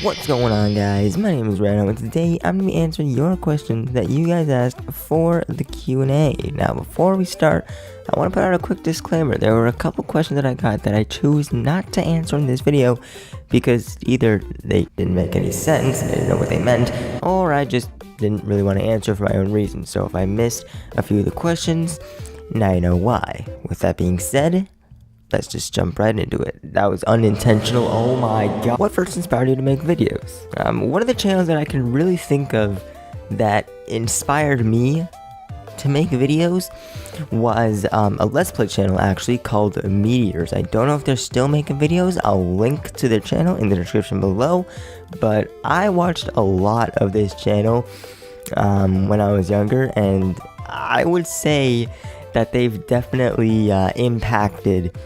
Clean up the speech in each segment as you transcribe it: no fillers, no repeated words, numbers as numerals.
What's going on, guys? My name is Rano, and today I'm going to be answering your questions that you guys asked for the Q&A. Now, before we start, I want to put out a quick disclaimer. There were a couple questions that I got that I chose not to answer in this video because either they didn't make any sense, I didn't know what they meant, or I just didn't really want to answer for my own reasons. So if I missed a few of the questions, now you know why. With that being said, let's just jump right into it. That was unintentional. Oh my god. What first inspired you to make videos? One of the channels that I can really think of that inspired me to make videos was a Let's Play channel actually called Meteorz. I don't know if they're still making videos. I'll link to their channel in the description below. But I watched a lot of this channel when I was younger, and I would say that they've definitely impacted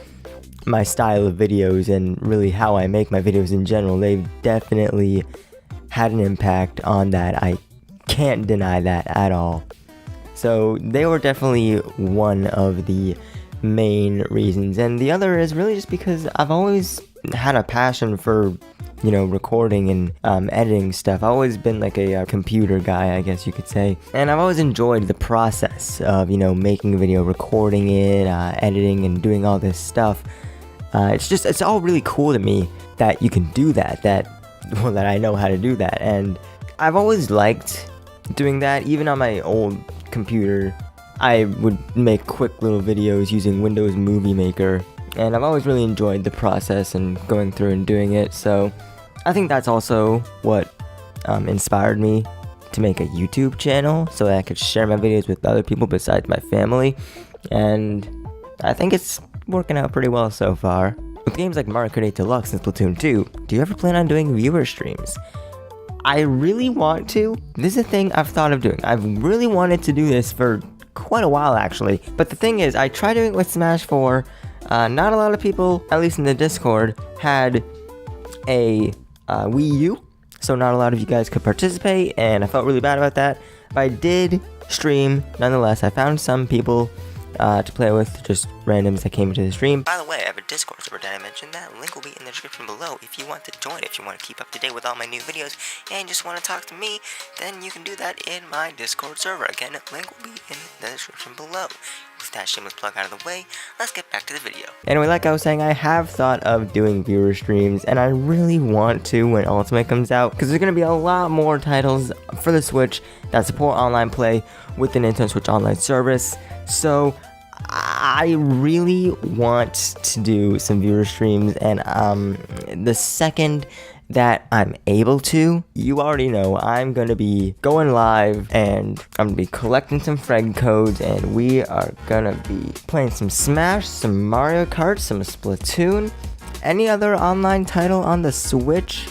my style of videos and really how I make my videos in general. They've definitely had an impact on that. I can't deny that at all. So they were definitely one of the main reasons, and the other is really just because I've always had a passion for, you know, recording and editing stuff. I've always been like a computer guy, I guess you could say, and I've always enjoyed the process of, you know, making a video, recording it, editing, and doing all this stuff. It's all really cool to me that you can do that, that I know how to do that, and I've always liked doing that. Even on my old computer, I would make quick little videos using Windows Movie Maker, and I've always really enjoyed the process and going through and doing it. So I think that's also what inspired me to make a YouTube channel, so that I could share my videos with other people besides my family, and I think it's working out pretty well so far. With games like Mario Kart 8 Deluxe and Splatoon 2, do you ever plan on doing viewer streams? I really want to. This is a thing I've thought of doing. I've really wanted to do this for quite a while actually, but the thing is, I tried doing it with Smash 4. Not a lot of people, at least in the Discord, had a Wii U, so not a lot of you guys could participate, and I felt really bad about that. But I did stream nonetheless. I found some people to play with, just randoms that came into the stream. By the way, I have a Discord server, did I mention that? Link will be in the description below if you want to join. If you want to keep up to date with all my new videos and just want to talk to me, then you can do that in my Discord server. Again, link will be in the description below. With that shameless plug out of the way, let's get back to the video. Anyway, like I was saying, I have thought of doing viewer streams, and I really want to when Ultimate comes out, because there's going to be a lot more titles for the Switch that support online play with the Nintendo Switch Online service. So I really want to do some viewer streams, and the second that I'm able to, you already know I'm gonna be going live, and I'm gonna be collecting some friend codes, and we are gonna be playing some Smash, some Mario Kart, some Splatoon, any other online title on the Switch.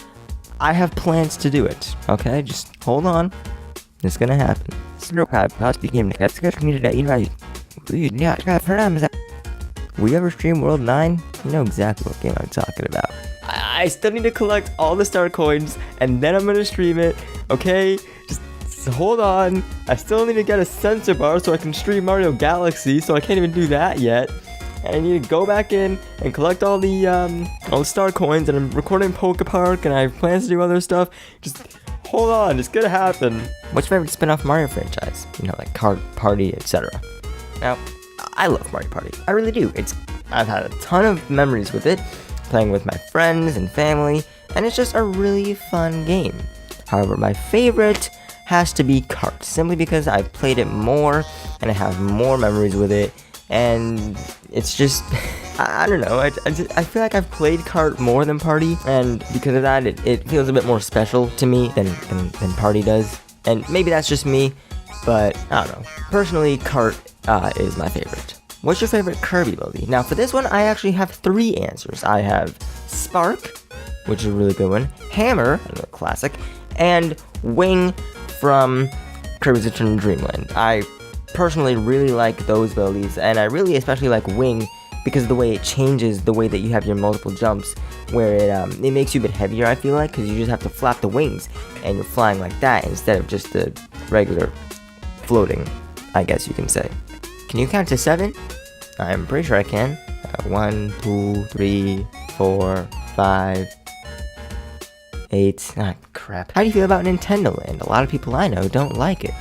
I have plans to do it, okay? Just hold on. It's gonna happen. We ever stream World 9? You know exactly what game I'm talking about. I still need to collect all the star coins, and then I'm gonna stream it, okay? Just hold on. I still need to get a sensor bar so I can stream Mario Galaxy, so I can't even do that yet. And I need to go back in and collect all the star coins, and I'm recording Poke Park, and I have plans to do other stuff. Just hold on, it's gonna happen. What's your favorite spin-off Mario franchise? You know, like Kart, Party, etc. Now, I love Mario Party. I really do. I've had a ton of memories with it, playing with my friends and family, and it's just a really fun game. However, my favorite has to be Kart, simply because I've played it more, and I have more memories with it, and it's just, I don't know, I feel like I've played Kart more than Party, and because of that, it feels a bit more special to me than Party does. And maybe that's just me, but I don't know. Personally, Kart is my favorite. What's your favorite Kirby ability? Now for this one, I actually have 3 answers. I have Spark, which is a really good one, Hammer, another classic, and Wing from Kirby's Return to Dreamland. I personally really like those abilities, and I really especially like Wing because of the way it changes the way that you have your multiple jumps, where it makes you a bit heavier, I feel like, because you just have to flap the wings, and you're flying like that instead of just the regular floating, I guess you can say. Can you count to 7? I'm pretty sure I can. 1, 2, 3, 4, 5. 8. Ah, crap. How do you feel about Nintendo Land? A lot of people I know don't like it.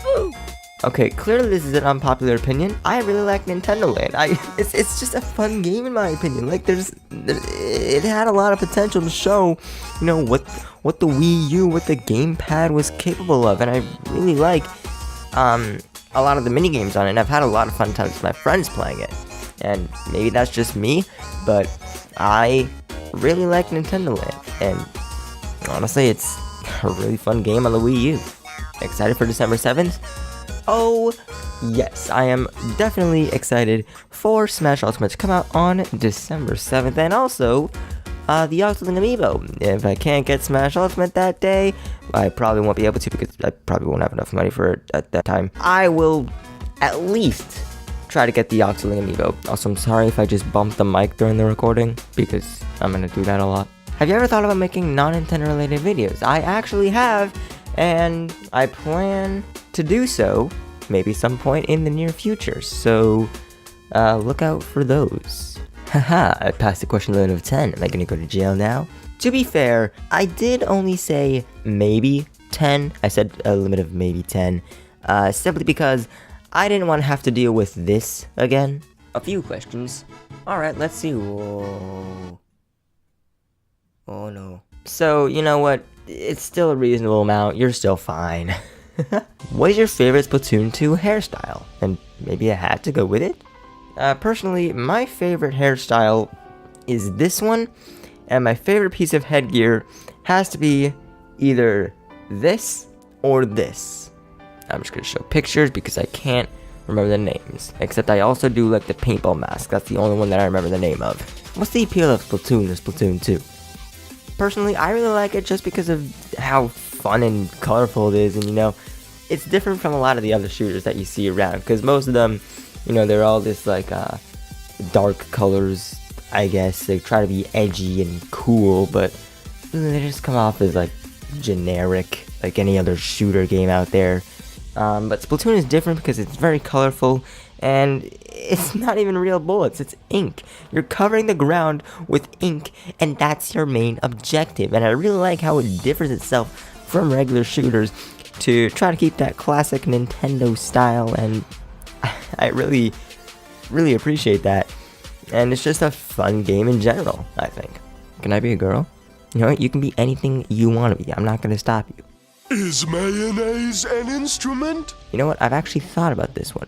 Okay, clearly this is an unpopular opinion. I really like Nintendo Land. It's just a fun game in my opinion. Like it had a lot of potential to show, you know, what the Wii U, what the gamepad was capable of, and I really like a lot of the mini games on it. And I've had a lot of fun times with my friends playing it. And maybe that's just me, but I really like Nintendo Land. And honestly, it's a really fun game on the Wii U. Excited for December 7th? Oh, yes, I am definitely excited for Smash Ultimate to come out on December 7th, and also, the Octoling Amiibo. If I can't get Smash Ultimate that day, I probably won't be able to because I probably won't have enough money for it at that time. I will at least try to get the Octoling Amiibo. Also, I'm sorry if I just bumped the mic during the recording, because I'm gonna do that a lot. Have you ever thought about making non-Nintendo related videos? I actually have, and I plan to do so maybe some point in the near future, so look out for those. Haha, I passed the question limit of 10. Am I gonna go to jail now? To be fair, I did only say maybe 10. I said a limit of maybe 10, simply because I didn't want to have to deal with this again. A few questions. Alright, let's see. Whoa. Oh no. So, you know what? It's still a reasonable amount. You're still fine. What is your favorite Splatoon 2 hairstyle? And maybe a hat to go with it? Personally, my favorite hairstyle is this one, and my favorite piece of headgear has to be either this or this. I'm just gonna show pictures because I can't remember the names. Except I also do like the paintball mask. That's the only one that I remember the name of. What's the appeal of Splatoon to Splatoon 2? Personally, I really like it just because of how fun and colorful it is, and you know, it's different from a lot of the other shooters that you see around, because most of them, you know, they're all this like dark colors, I guess. They try to be edgy and cool, but they just come off as like generic, like any other shooter game out there. But Splatoon is different because it's very colorful, and it's not even real bullets, it's ink. You're covering the ground with ink, and that's your main objective. And I really like how it differs itself from regular shooters to try to keep that classic Nintendo style, and I really, really appreciate that. And it's just a fun game in general, I think. Can I be a girl? You know what? You can be anything you want to be. I'm not going to stop you. Is mayonnaise an instrument? You know what? I've actually thought about this one.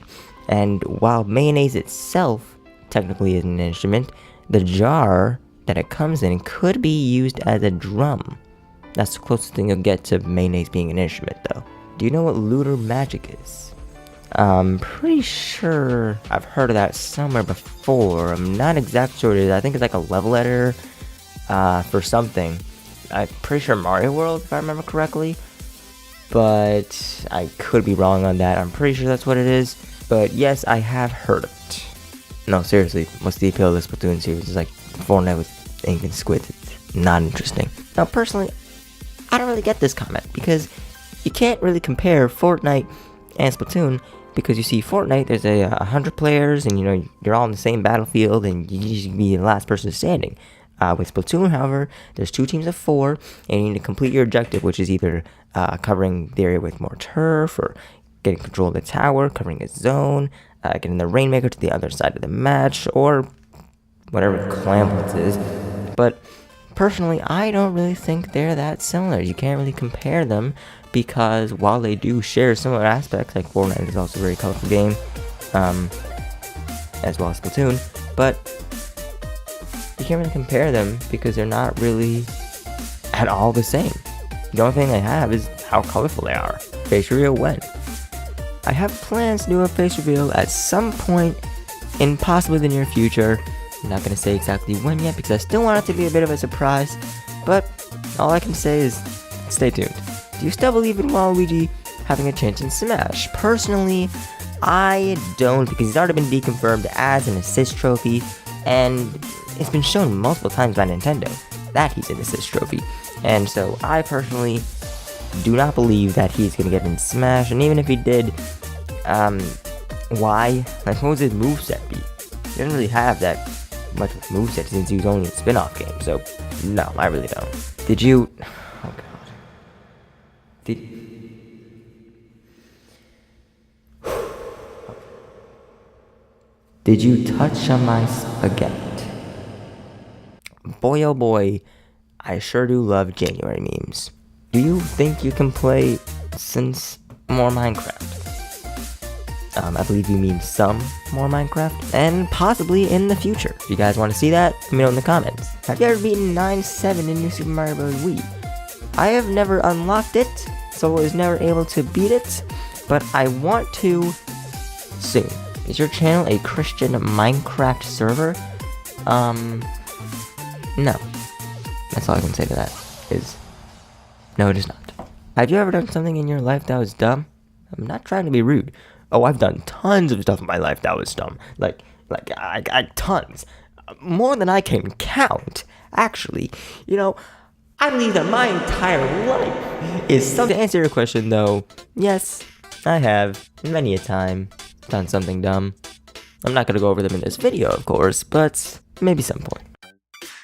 And while mayonnaise itself technically is an instrument, the jar that it comes in could be used as a drum. That's the closest thing you'll get to mayonnaise being an instrument, though. Do you know what lunar magic is? I'm pretty sure I've heard of that somewhere before. I'm not exactly sure what it is. I think it's like a level editor for something. I'm pretty sure Mario World, if I remember correctly. But I could be wrong on that. I'm pretty sure that's what it is. But yes, I have heard of it. No, seriously, what's the appeal of this Splatoon series? It's like Fortnite with ink and squids. It's not interesting. Now, personally, I don't really get this comment because you can't really compare Fortnite and Splatoon, because you see Fortnite, there's 100 players, and you know, you're all in the same battlefield, and you usually be the last person standing. With Splatoon, however, there's 2 teams of 4, and you need to complete your objective, which is either covering the area with more turf, or getting control of the tower, covering a zone, getting the Rainmaker to the other side of the match, or whatever Clamblitz is. But personally, I don't really think they're that similar. You can't really compare them, because while they do share similar aspects, like Fortnite is also a very colorful game, as well as Splatoon, but you can't really compare them because they're not really at all the same. The only thing they have is how colorful they are. Face reveal when? I have plans to do a face reveal at some point in possibly the near future. I'm not going to say exactly when yet because I still want it to be a bit of a surprise, but all I can say is stay tuned. Do you still believe in Waluigi having a chance in Smash? Personally, I don't, because he's already been deconfirmed as an assist trophy, and it's been shown multiple times by Nintendo that he's an assist trophy. And so I personally do not believe that he's going to get in Smash, and even if he did, why? Like, what would his moveset be? He doesn't really have that much of a moveset since he was only a spin-off game, so no, I really don't. Did you... Oh god. Did you touch on my spaghetti? Boy oh boy, I sure do love January memes. Do you think you can play since more Minecraft? I believe you mean some more Minecraft, and possibly in the future. If you guys want to see that, let me know in the comments. Have you ever beaten 9-7 in New Super Mario Bros. Wii? I have never unlocked it, so I was never able to beat it, but I want to soon. Is your channel a Christian Minecraft server? No. That's all I can say to that, is no, it is not. Have you ever done something in your life that was dumb? I'm not trying to be rude. Oh, I've done tons of stuff in my life that was dumb. Like I tons. More than I can count, actually. You know, I believe that my entire life is something. To answer your question, though, yes, I have, many a time, done something dumb. I'm not gonna go over them in this video, of course, but maybe some point.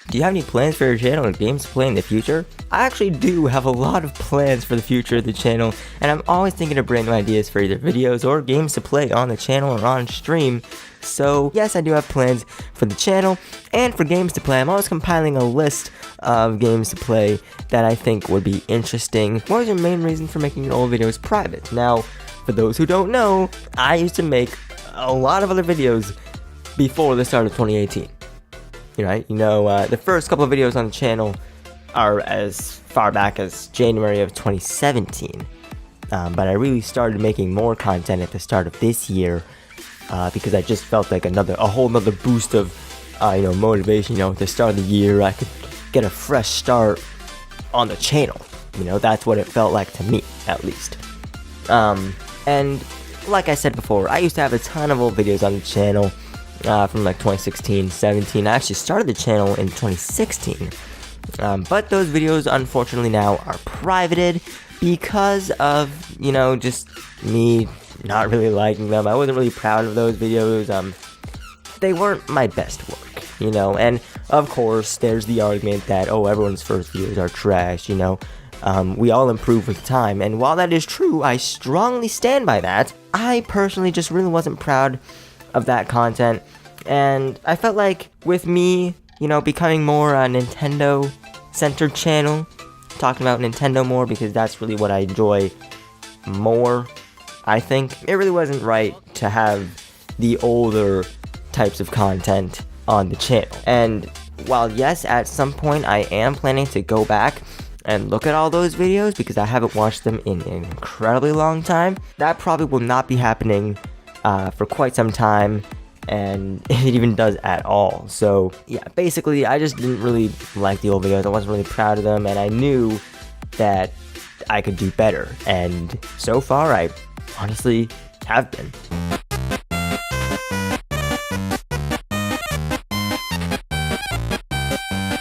Do you have any plans for your channel and games to play in the future? I actually do have a lot of plans for the future of the channel, and I'm always thinking of brand new ideas for either videos or games to play on the channel or on stream. So yes, I do have plans for the channel and for games to play. I'm always compiling a list of games to play that I think would be interesting. What was your main reason for making your old videos private? Now, for those who don't know, I used to make a lot of other videos before the start of 2018. Right? The first couple of videos on the channel are as far back as January of 2017. But I really started making more content at the start of this year because I just felt like a whole nother boost of, motivation. At the start of the year, I could get a fresh start on the channel. That's what it felt like to me, at least. And like I said before, I used to have a ton of old videos on the channel. From like 2016, 17. I actually started the channel in 2016. But those videos, unfortunately, now are privated because of, just me not really liking them. I wasn't really proud of those videos. They weren't my best work, and of course, there's the argument that, everyone's first videos are trash, we all improve with time, and while that is true, I strongly stand by that. I personally just really wasn't proud of that content, and I felt like with me, becoming more a Nintendo-centered channel, talking about Nintendo more because that's really what I enjoy more, I think, it really wasn't right to have the older types of content on the channel. And while yes, at some point I am planning to go back and look at all those videos because I haven't watched them in an incredibly long time, that probably will not be happening for quite some time, and if it even does at all. So yeah, basically I just didn't really like the old videos. I wasn't really proud of them, and I knew that I could do better, and so far I honestly have been.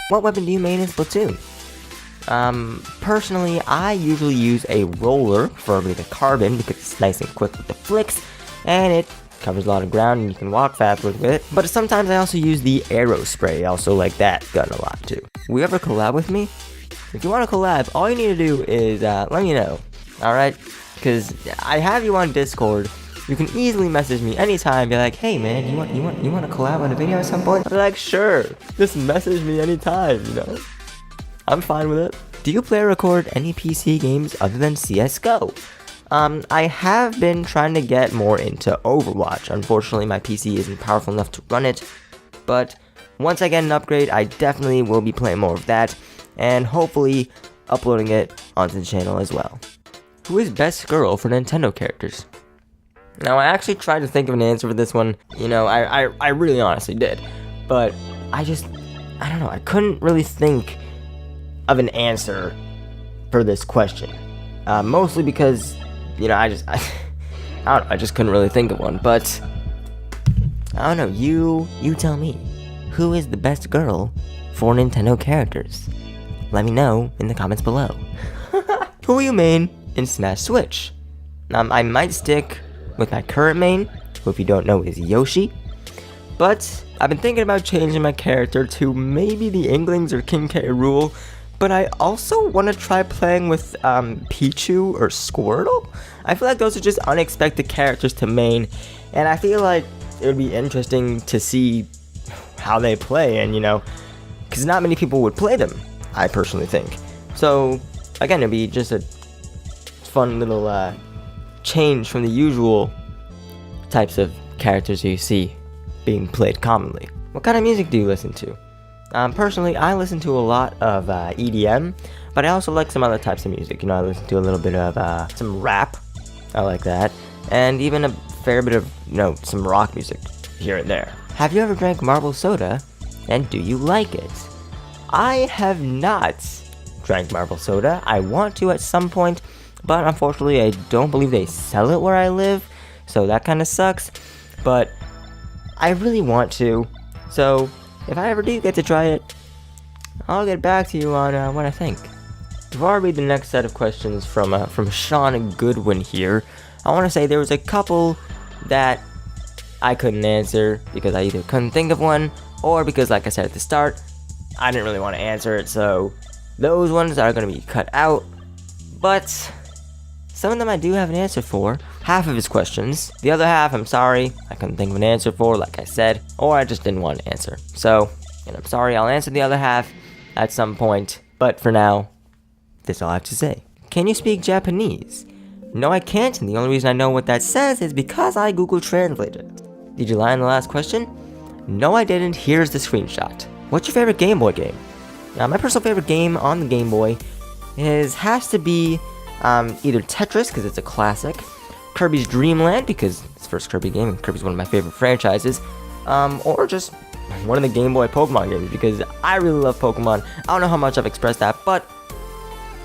What weapon do you main in Splatoon? Personally, I usually use a roller, preferably the carbon, because it's nice and quick with the flicks, and it covers a lot of ground and you can walk fast with it. But sometimes I also use the arrow spray. I also like that gun a lot too. Will you ever collab with me? If you want to collab, all you need to do is let me know, alright? Because I have you on Discord. You can easily message me anytime, be like, hey man, you want to collab on a video at some point? I'll be like, sure, just message me anytime, I'm fine with it. Do you play or record any PC games other than CSGO? I have been trying to get more into Overwatch. Unfortunately, my PC isn't powerful enough to run it, but once I get an upgrade, I definitely will be playing more of that, and hopefully uploading it onto the channel as well. Who is best girl for Nintendo characters? Now, I actually tried to think of an answer for this one. I really honestly did, but I don't know, I couldn't really think of an answer for this question. Mostly because, I don't know, I just couldn't really think of one, but I don't know, you tell me, who is the best girl for Nintendo characters? Let me know in the comments below. Who will you main in Smash Switch? I might stick with my current main, who if you don't know is Yoshi, but I've been thinking about changing my character to maybe the Inklings or King K. Rool, but I also want to try playing with Pichu or Squirtle. I feel like those are just unexpected characters to main, and I feel like it would be interesting to see how they play, and because not many people would play them, I personally think. So again, it'd be just a fun little change from the usual types of characters you see being played commonly. What kind of music do you listen to? Personally, I listen to a lot of EDM, but I also like some other types of music. I listen to a little bit of some rap. I like that, and even a fair bit of some rock music here and there. Have you ever drank marble soda, and do you like it? I have not drank marble soda. I want to at some point, but unfortunately I don't believe they sell it where I live, so that kind of sucks. But I really want to, so if I ever do get to try it, I'll get back to you on what I think. Before I read the next set of questions from Sean Goodwin here, I want to say there was a couple that I couldn't answer because I either couldn't think of one, or because, like I said at the start, I didn't really want to answer it, so those ones are going to be cut out. But some of them I do have an answer for. Half of his questions. The other half, I'm sorry, I couldn't think of an answer for, like I said, or I just didn't want to answer. So, and I'm sorry, I'll answer the other half at some point, but for now, that's all I have to say. Can you speak Japanese? No, I can't, and the only reason I know what that says is because I Google Translated it. Did you lie on the last question? No, I didn't. Here's the screenshot. What's your favorite Game Boy game? Now, my personal favorite game on the Game Boy has to be either Tetris, because it's a classic, Kirby's Dream Land, because it's the first Kirby game, and Kirby's one of my favorite franchises, or just one of the Game Boy Pokemon games, because I really love Pokemon. I don't know how much I've expressed that, but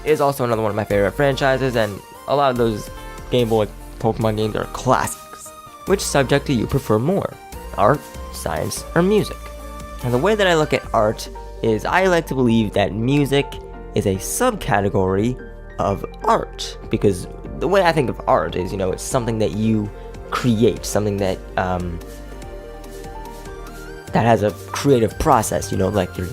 it is also another one of my favorite franchises, and a lot of those Game Boy Pokemon games are classics. Which subject do you prefer more? Art, science, or music? And the way that I look at art is I like to believe that music is a subcategory of art, because the way I think of art is, it's something that you create, something that that has a creative process, like your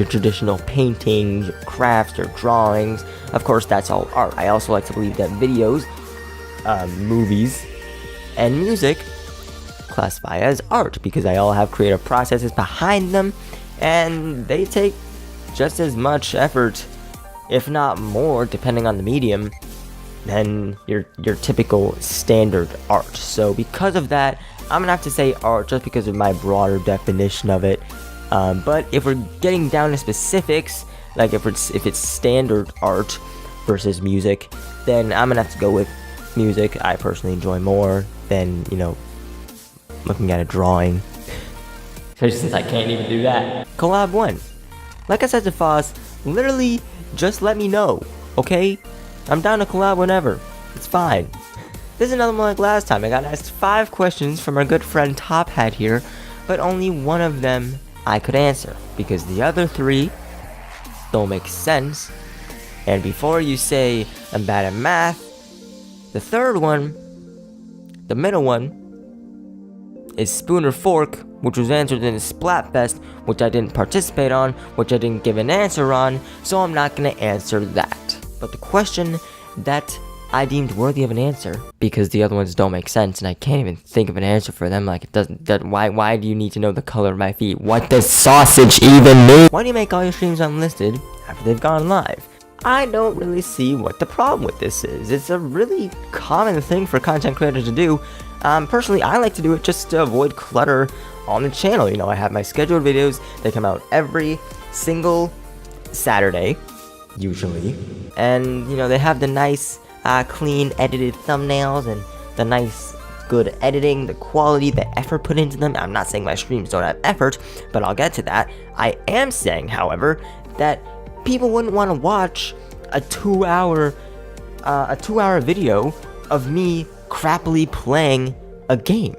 traditional paintings, your crafts, your drawings. Of course, that's all art. I also like to believe that videos, movies, and music classify as art, because they all have creative processes behind them, and they take just as much effort, if not more, depending on the medium, than your typical standard art. So because of that, I'm gonna have to say art, just because of my broader definition of it. But if we're getting down to specifics, like if it's standard art versus music, then I'm gonna have to go with music. I personally enjoy more than looking at a drawing, especially since I can't even do that. Collab 1. Like I said to Foz, literally just let me know, okay? I'm down to collab whenever. It's fine. This is another one like last time. I got asked 5 questions from our good friend Top Hat here, but only one of them I could answer, because the other 3 don't make sense. And before you say I'm bad at math, the third one, the middle one, is spoon or fork, which was answered in a Splatfest, which I didn't participate on, which I didn't give an answer on, so I'm not gonna answer that. But the question that I deemed worthy of an answer, because the other ones don't make sense and I can't even think of an answer for them, like it doesn't, why do you need to know the color of my feet? What does sausage even mean? Why do you make all your streams unlisted after they've gone live? I don't really see what the problem with this is. It's a really common thing for content creators to do. Personally, I like to do it just to avoid clutter on the channel. I have my scheduled videos. They come out every single Saturday, usually. And, they have the nice, clean, edited thumbnails and the nice, good editing, the quality, the effort put into them. I'm not saying my streams don't have effort, but I'll get to that. I am saying, however, that people wouldn't want to watch a 2-hour video of me crappily playing a game.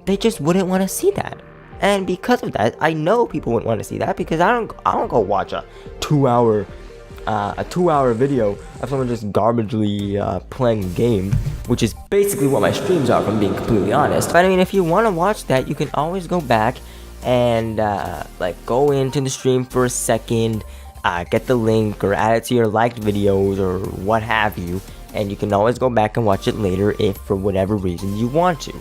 They just wouldn't want to see that. And because of that, I know people wouldn't want to see that, because I don't go watch a 2-hour video of someone just garbagely playing a game, which is basically what my streams are, if I'm being completely honest. But I mean, if you want to watch that, you can always go back and go into the stream for a second, get the link or add it to your liked videos or what have you, and you can always go back and watch it later if for whatever reason you want to.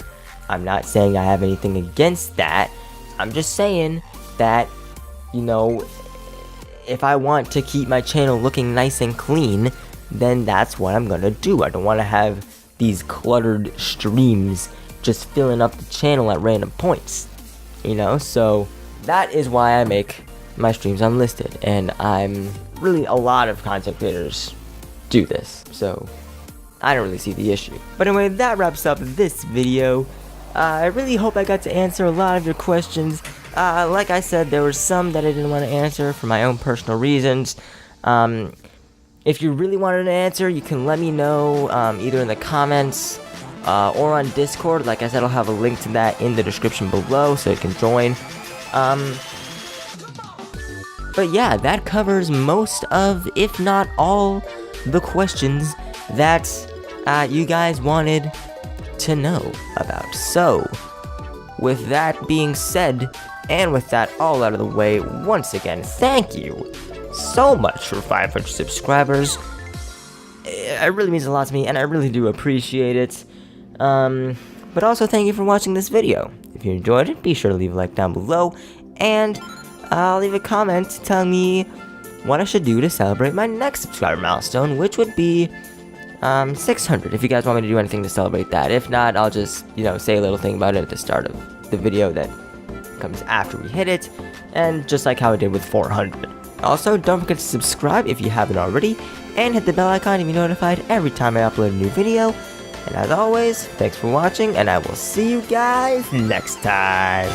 I'm not saying I have anything against that. I'm just saying that, you know, if I want to keep my channel looking nice and clean, then that's what I'm gonna do. I don't want to have these cluttered streams just filling up the channel at random points, you know. So that is why I make my streams unlisted, and a lot of content creators do this, so I don't really see the issue. But anyway, that wraps up this video. I really hope I got to answer a lot of your questions. Like I said, there were some that I didn't want to answer for my own personal reasons. If you really wanted an answer, you can let me know either in the comments or on Discord. Like I said, I'll have a link to that in the description below so you can join. But yeah, that covers most of, if not all, the questions that you guys wanted to know about. So, with that being said, and with that all out of the way, once again, thank you so much for 500 subscribers. It really means a lot to me, and I really do appreciate it. But also, thank you for watching this video. If you enjoyed it, be sure to leave a like down below, and I'll leave a comment telling me what I should do to celebrate my next subscriber milestone, which would be 600, if you guys want me to do anything to celebrate that. If not, I'll just, say a little thing about it at the start of the video that comes after we hit it, and just like how I did with 400. Also, don't forget to subscribe if you haven't already, and hit the bell icon to be notified every time I upload a new video. And as always, thanks for watching, and I will see you guys next time.